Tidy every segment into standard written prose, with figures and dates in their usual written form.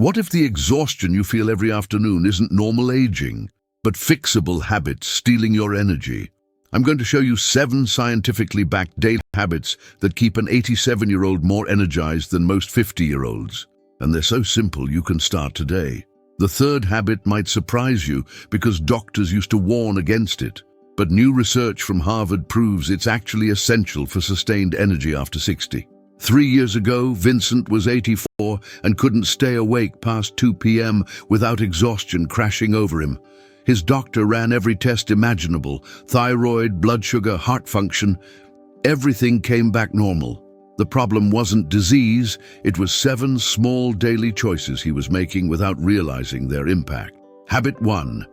What if the exhaustion you feel every afternoon isn't normal aging, but fixable habits stealing your energy? I'm going to show you 7 scientifically backed daily habits that keep an 87-year-old more energized than most 50-year-olds. And they're so simple you can start today. The third habit might surprise you because doctors used to warn against it. But new research from Harvard proves it's actually essential for sustained energy after 60. 3 years ago, Vincent was 84 and couldn't stay awake past 2 p.m. without exhaustion crashing over him. His doctor ran every test imaginable: thyroid, blood sugar, heart function. Everything came back normal. The problem wasn't disease, it was 7 small daily choices he was making without realizing their impact. Habit 1.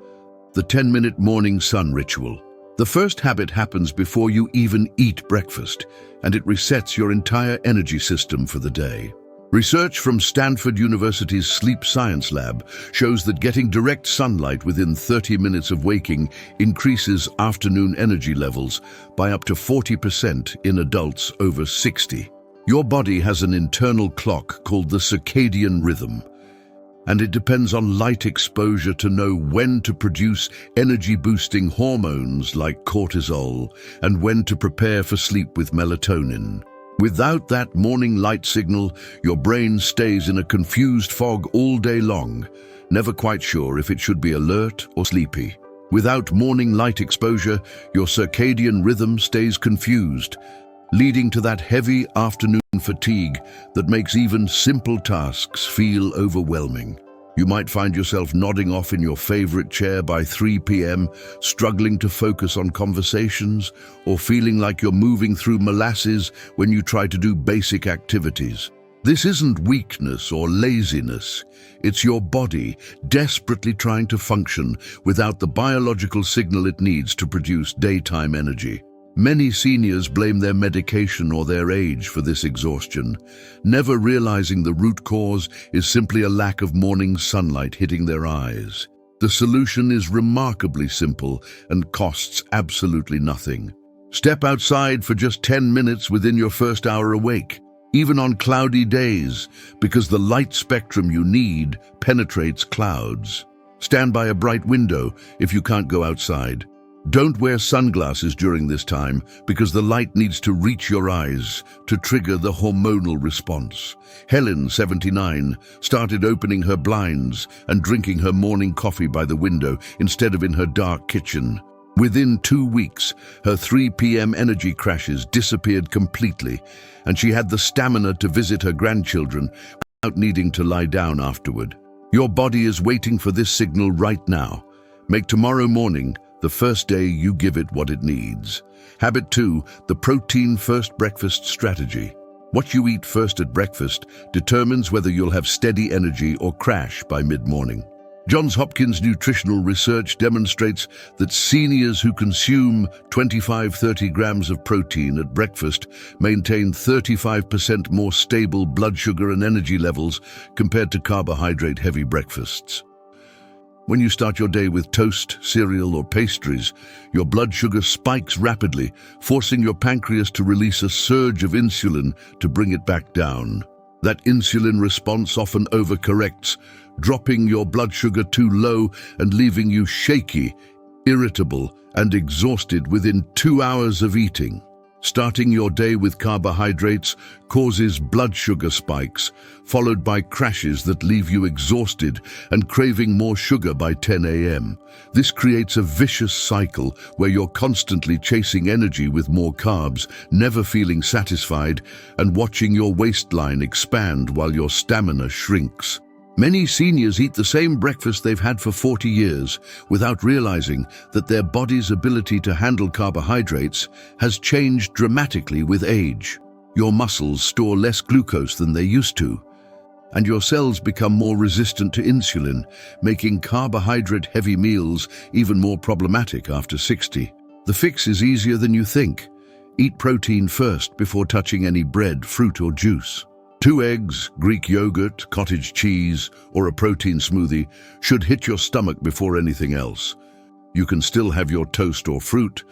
The 10-minute morning sun ritual. The first habit happens before you even eat breakfast, and it resets your entire energy system for the day. Research from Stanford University's Sleep Science Lab shows that getting direct sunlight within 30 minutes of waking increases afternoon energy levels by up to 40% in adults over 60. Your body has an internal clock called the circadian rhythm, and it depends on light exposure to know when to produce energy-boosting hormones like cortisol and when to prepare for sleep with melatonin. Without that morning light signal, your brain stays in a confused fog all day long, never quite sure if it should be alert or sleepy. Without morning light exposure, your circadian rhythm stays confused, leading to that heavy afternoon fatigue that makes even simple tasks feel overwhelming. You might find yourself nodding off in your favorite chair by 3 p.m., struggling to focus on conversations, or feeling like you're moving through molasses when you try to do basic activities. This isn't weakness or laziness. It's your body desperately trying to function without the biological signal it needs to produce daytime energy. Many seniors blame their medication or their age for this exhaustion, never realizing the root cause is simply a lack of morning sunlight hitting their eyes. The solution is remarkably simple and costs absolutely nothing. Step outside for just 10 minutes within your first hour awake, even on cloudy days, because the light spectrum you need penetrates clouds. Stand by a bright window if you can't go outside. Don't wear sunglasses during this time because the light needs to reach your eyes to trigger the hormonal response. Helen, 79, started opening her blinds and drinking her morning coffee by the window instead of in her dark kitchen. Within 2 weeks, her 3 p.m. energy crashes disappeared completely, and she had the stamina to visit her grandchildren without needing to lie down afterward. Your body is waiting for this signal right now. Make tomorrow morning the first day you give it what it needs. Habit 2, the protein-first breakfast strategy. What you eat first at breakfast determines whether you'll have steady energy or crash by mid-morning. Johns Hopkins nutritional research demonstrates that seniors who consume 25-30 grams of protein at breakfast maintain 35% more stable blood sugar and energy levels compared to carbohydrate-heavy breakfasts. When you start your day with toast, cereal, or pastries, your blood sugar spikes rapidly, forcing your pancreas to release a surge of insulin to bring it back down. That insulin response often overcorrects, dropping your blood sugar too low and leaving you shaky, irritable, and exhausted within 2 hours of eating. Starting your day with carbohydrates causes blood sugar spikes, followed by crashes that leave you exhausted and craving more sugar by 10 a.m. This creates a vicious cycle where you're constantly chasing energy with more carbs, never feeling satisfied, and watching your waistline expand while your stamina shrinks. Many seniors eat the same breakfast they've had for 40 years without realizing that their body's ability to handle carbohydrates has changed dramatically with age. Your muscles store less glucose than they used to, and your cells become more resistant to insulin, making carbohydrate-heavy meals even more problematic after 60. The fix is easier than you think. Eat protein first before touching any bread, fruit, or juice. 2 eggs, Greek yogurt, cottage cheese, or a protein smoothie should hit your stomach before anything else. You can still have your toast or fruit,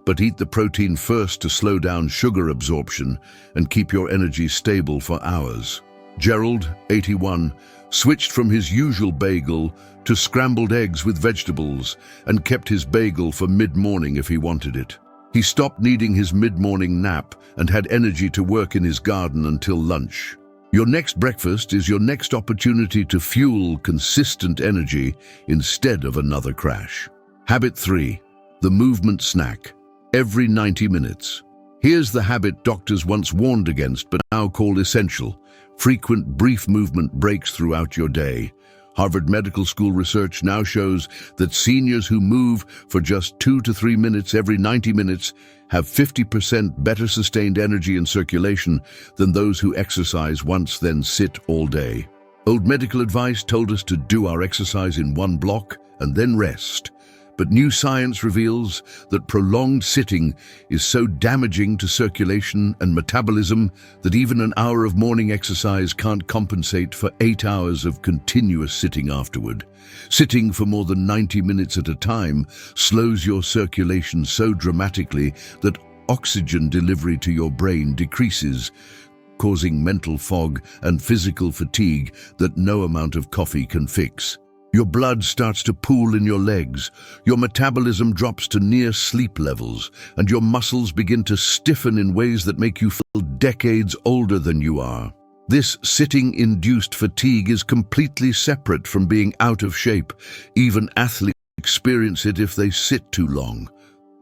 but eat the protein first to slow down sugar absorption and keep your energy stable for hours. Gerald, 81, switched from his usual bagel to scrambled eggs with vegetables and kept his bagel for mid-morning if he wanted it. He stopped needing his mid-morning nap and had energy to work in his garden until lunch. Your next breakfast is your next opportunity to fuel consistent energy instead of another crash. Habit 3. The movement snack. Every 90 minutes. Here's the habit doctors once warned against but now call essential. Frequent brief movement breaks throughout your day. Harvard Medical School research now shows that seniors who move for just 2 to 3 minutes every 90 minutes have 50% better sustained energy and circulation than those who exercise once then sit all day. Old medical advice told us to do our exercise in one block and then rest. But new science reveals that prolonged sitting is so damaging to circulation and metabolism that even an hour of morning exercise can't compensate for 8 hours of continuous sitting afterward. Sitting for more than 90 minutes at a time slows your circulation so dramatically that oxygen delivery to your brain decreases, causing mental fog and physical fatigue that no amount of coffee can fix. Your blood starts to pool in your legs, your metabolism drops to near sleep levels, and your muscles begin to stiffen in ways that make you feel decades older than you are. This sitting-induced fatigue is completely separate from being out of shape. Even athletes experience it if they sit too long.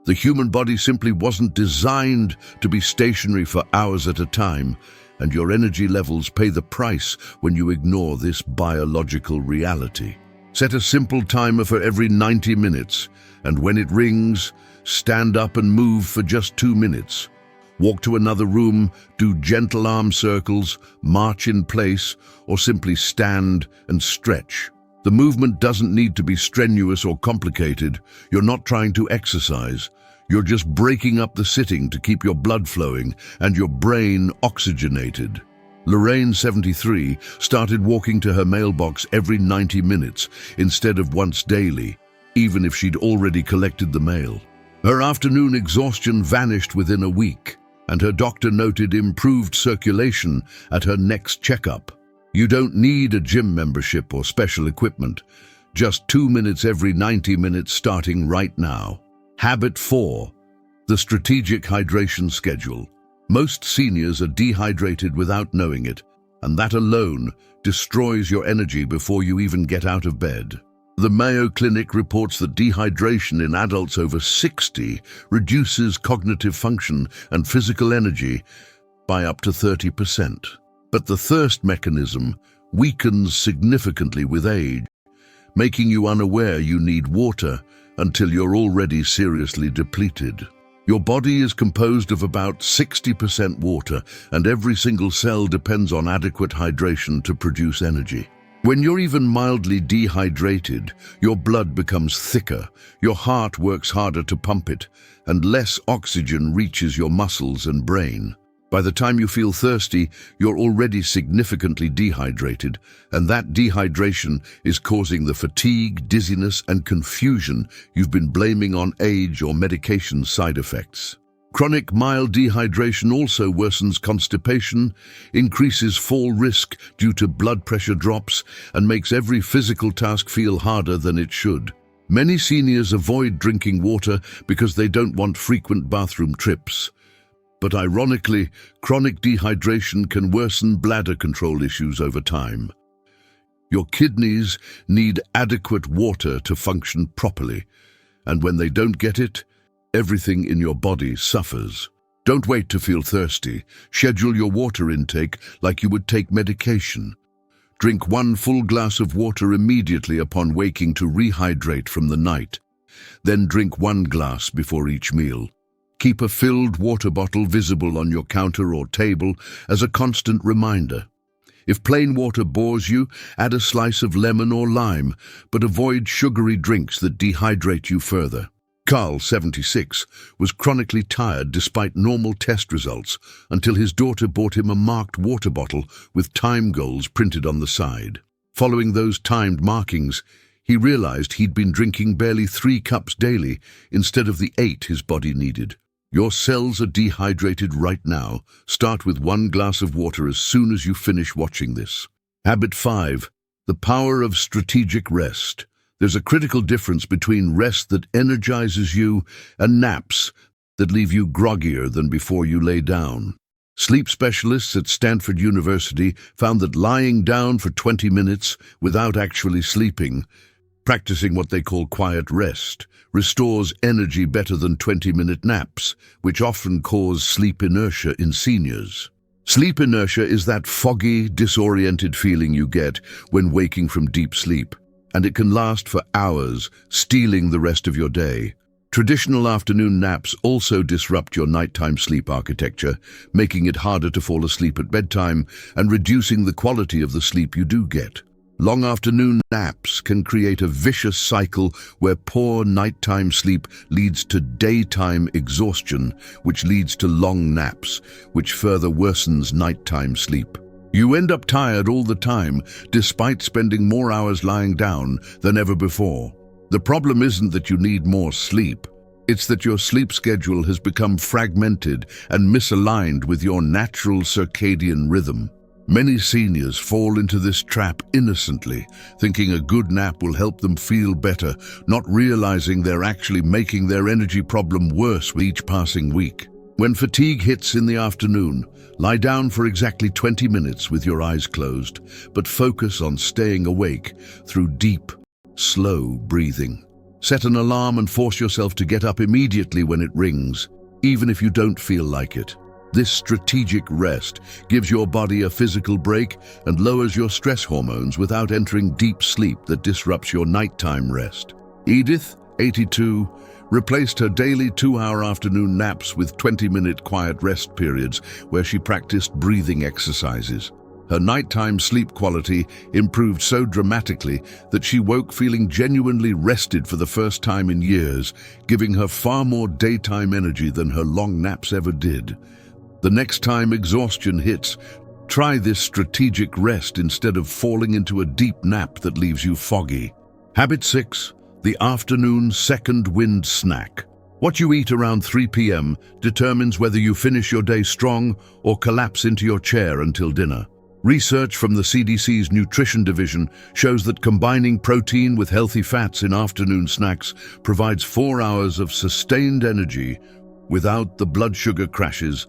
The human body simply wasn't designed to be stationary for hours at a time, and your energy levels pay the price when you ignore this biological reality. Set a simple timer for every 90 minutes, and when it rings, stand up and move for just 2 minutes. Walk to another room, do gentle arm circles, march in place, or simply stand and stretch. The movement doesn't need to be strenuous or complicated. You're not trying to exercise. You're just breaking up the sitting to keep your blood flowing and your brain oxygenated. Lorraine, 73, started walking to her mailbox every 90 minutes instead of once daily, even if she'd already collected the mail. Her afternoon exhaustion vanished within a week, and her doctor noted improved circulation at her next checkup. You don't need a gym membership or special equipment. Just 2 minutes every 90 minutes starting right now. Habit 4. The strategic hydration schedule. Most seniors are dehydrated without knowing it, and that alone destroys your energy before you even get out of bed. The Mayo Clinic reports that dehydration in adults over 60 reduces cognitive function and physical energy by up to 30%. But the thirst mechanism weakens significantly with age, making you unaware you need water until you're already seriously depleted. Your body is composed of about 60% water, and every single cell depends on adequate hydration to produce energy. When you're even mildly dehydrated, your blood becomes thicker, your heart works harder to pump it, and less oxygen reaches your muscles and brain. By the time you feel thirsty, you're already significantly dehydrated, and that dehydration is causing the fatigue, dizziness, and confusion you've been blaming on age or medication side effects. Chronic mild dehydration also worsens constipation, increases fall risk due to blood pressure drops, and makes every physical task feel harder than it should. Many seniors avoid drinking water because they don't want frequent bathroom trips. But ironically, chronic dehydration can worsen bladder control issues over time. Your kidneys need adequate water to function properly, and when they don't get it, everything in your body suffers. Don't wait to feel thirsty. Schedule your water intake like you would take medication. Drink 1 full glass of water immediately upon waking to rehydrate from the night. Then drink 1 glass before each meal. Keep a filled water bottle visible on your counter or table as a constant reminder. If plain water bores you, add a slice of lemon or lime, but avoid sugary drinks that dehydrate you further. Carl, 76, was chronically tired despite normal test results until his daughter bought him a marked water bottle with time goals printed on the side. Following those timed markings, he realized he'd been drinking barely 3 cups daily instead of the 8 his body needed. Your cells are dehydrated right now. Start with 1 glass of water as soon as you finish watching this. Habit 5. The power of strategic rest. There's a critical difference between rest that energizes you and naps that leave you groggier than before you lay down. Sleep specialists at Stanford University found that lying down for 20 minutes without actually sleeping, practicing what they call quiet rest, restores energy better than 20-minute naps, which often cause sleep inertia in seniors. Sleep inertia is that foggy, disoriented feeling you get when waking from deep sleep, and it can last for hours, stealing the rest of your day. Traditional afternoon naps also disrupt your nighttime sleep architecture, making it harder to fall asleep at bedtime and reducing the quality of the sleep you do get. Long afternoon naps can create a vicious cycle where poor nighttime sleep leads to daytime exhaustion, which leads to long naps, which further worsens nighttime sleep. You end up tired all the time, despite spending more hours lying down than ever before. The problem isn't that you need more sleep. It's that your sleep schedule has become fragmented and misaligned with your natural circadian rhythm. Many seniors fall into this trap innocently, thinking a good nap will help them feel better, not realizing they're actually making their energy problem worse with each passing week. When fatigue hits in the afternoon, lie down for exactly 20 minutes with your eyes closed, but focus on staying awake through deep, slow breathing. Set an alarm and force yourself to get up immediately when it rings, even if you don't feel like it. This strategic rest gives your body a physical break and lowers your stress hormones without entering deep sleep that disrupts your nighttime rest. Edith, 82, replaced her daily 2-hour afternoon naps with 20-minute quiet rest periods where she practiced breathing exercises. Her nighttime sleep quality improved so dramatically that she woke feeling genuinely rested for the first time in years, giving her far more daytime energy than her long naps ever did. The next time exhaustion hits, try this strategic rest instead of falling into a deep nap that leaves you foggy. Habit 6. The afternoon second wind snack. What you eat around 3 p.m. determines whether you finish your day strong or collapse into your chair until dinner. Research from the CDC's Nutrition Division shows that combining protein with healthy fats in afternoon snacks provides 4 hours of sustained energy without the blood sugar crashes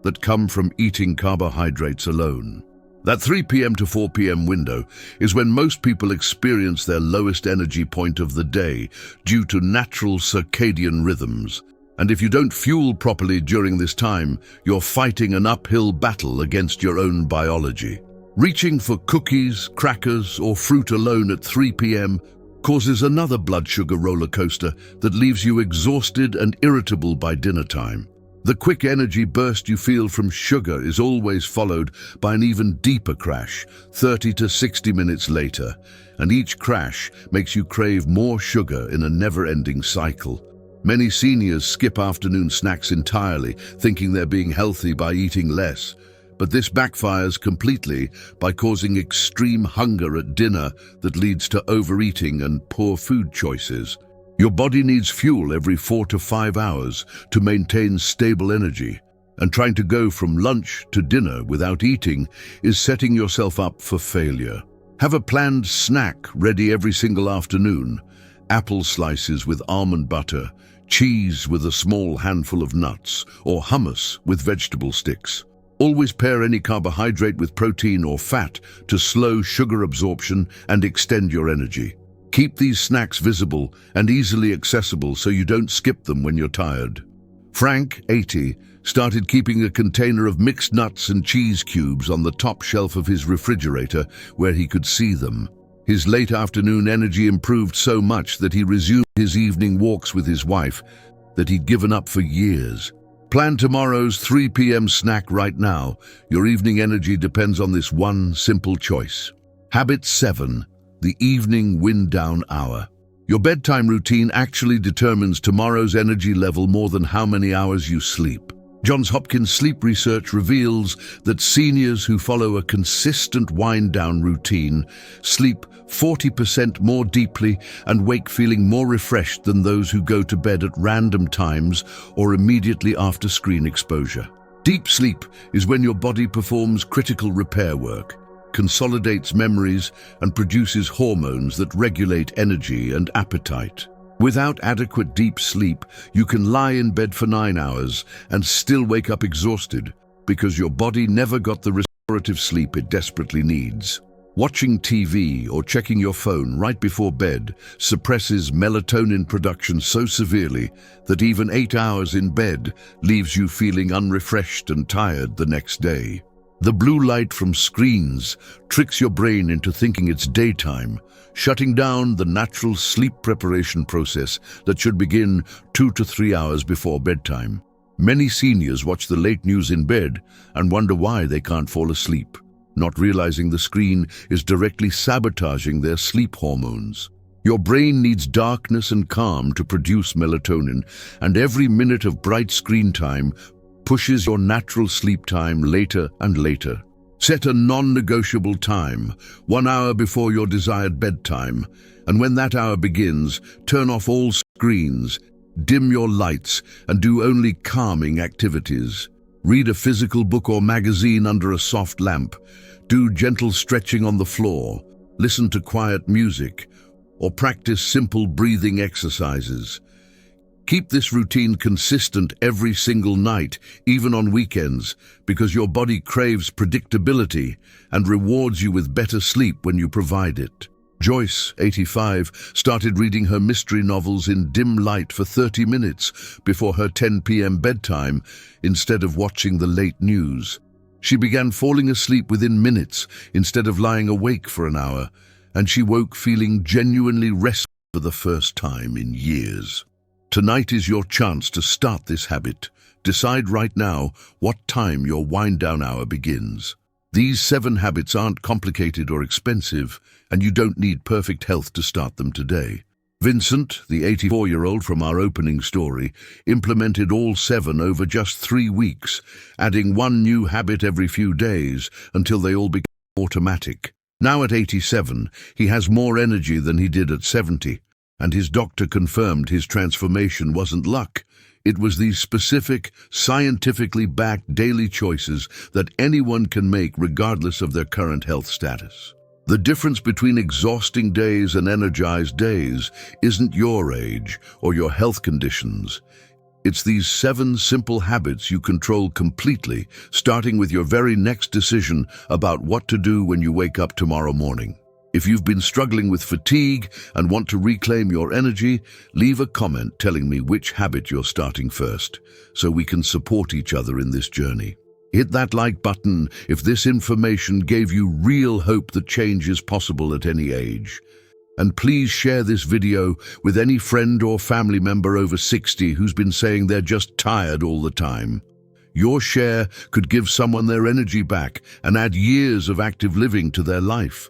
that come from eating carbohydrates alone. That 3 p.m. to 4 p.m. window is when most people experience their lowest energy point of the day due to natural circadian rhythms. And if you don't fuel properly during this time, you're fighting an uphill battle against your own biology. Reaching for cookies, crackers, or fruit alone at 3 p.m. causes another blood sugar roller coaster that leaves you exhausted and irritable by dinner time. The quick energy burst you feel from sugar is always followed by an even deeper crash, 30 to 60 minutes later, and each crash makes you crave more sugar in a never-ending cycle. Many seniors skip afternoon snacks entirely, thinking they're being healthy by eating less, but this backfires completely by causing extreme hunger at dinner that leads to overeating and poor food choices. Your body needs fuel every 4 to 5 hours to maintain stable energy, and trying to go from lunch to dinner without eating is setting yourself up for failure. Have a planned snack ready every single afternoon: apple slices with almond butter, cheese with a small handful of nuts, or hummus with vegetable sticks. Always pair any carbohydrate with protein or fat to slow sugar absorption and extend your energy. Keep these snacks visible and easily accessible so you don't skip them when you're tired. Frank, 80, started keeping a container of mixed nuts and cheese cubes on the top shelf of his refrigerator where he could see them. His late afternoon energy improved so much that he resumed his evening walks with his wife that he'd given up for years. Plan tomorrow's 3 p.m. snack right now. Your evening energy depends on this one simple choice. Habit 7. The evening wind-down hour. Your bedtime routine actually determines tomorrow's energy level more than how many hours you sleep. Johns Hopkins sleep research reveals that seniors who follow a consistent wind-down routine sleep 40% more deeply and wake feeling more refreshed than those who go to bed at random times or immediately after screen exposure. Deep sleep is when your body performs critical repair work, consolidates memories, and produces hormones that regulate energy and appetite. Without adequate deep sleep, you can lie in bed for 9 hours and still wake up exhausted because your body never got the restorative sleep it desperately needs. Watching TV or checking your phone right before bed suppresses melatonin production so severely that even 8 hours in bed leaves you feeling unrefreshed and tired the next day. The blue light from screens tricks your brain into thinking it's daytime, shutting down the natural sleep preparation process that should begin 2 to 3 hours before bedtime. Many seniors watch the late news in bed and wonder why they can't fall asleep, not realizing the screen is directly sabotaging their sleep hormones. Your brain needs darkness and calm to produce melatonin, and every minute of bright screen time pushes your natural sleep time later and later. Set a non-negotiable time, 1 hour before your desired bedtime, and when that hour begins, turn off all screens, dim your lights, and do only calming activities. Read a physical book or magazine under a soft lamp, do gentle stretching on the floor, listen to quiet music, or practice simple breathing exercises. Keep this routine consistent every single night, even on weekends, because your body craves predictability and rewards you with better sleep when you provide it. Joyce, 85, started reading her mystery novels in dim light for 30 minutes before her 10 p.m. bedtime instead of watching the late news. She began falling asleep within minutes instead of lying awake for an hour, and she woke feeling genuinely rested for the first time in years. Tonight is your chance to start this habit. Decide right now what time your wind-down hour begins. These 7 habits aren't complicated or expensive, and you don't need perfect health to start them today. Vincent, the 84-year-old from our opening story, implemented all 7 over just 3 weeks, adding 1 new habit every few days until they all became automatic. Now at 87, he has more energy than he did at 70. And his doctor confirmed his transformation wasn't luck. It was these specific, scientifically backed daily choices that anyone can make regardless of their current health status. The difference between exhausting days and energized days isn't your age or your health conditions. It's these 7 simple habits you control completely, starting with your very next decision about what to do when you wake up tomorrow morning. If you've been struggling with fatigue and want to reclaim your energy, leave a comment telling me which habit you're starting first, so we can support each other in this journey. Hit that like button if this information gave you real hope that change is possible at any age. And please share this video with any friend or family member over 60 who's been saying they're just tired all the time. Your share could give someone their energy back and add years of active living to their life.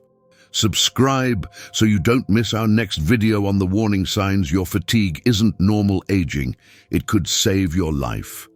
Subscribe so you don't miss our next video on the warning signs your fatigue isn't normal aging. It could save your life.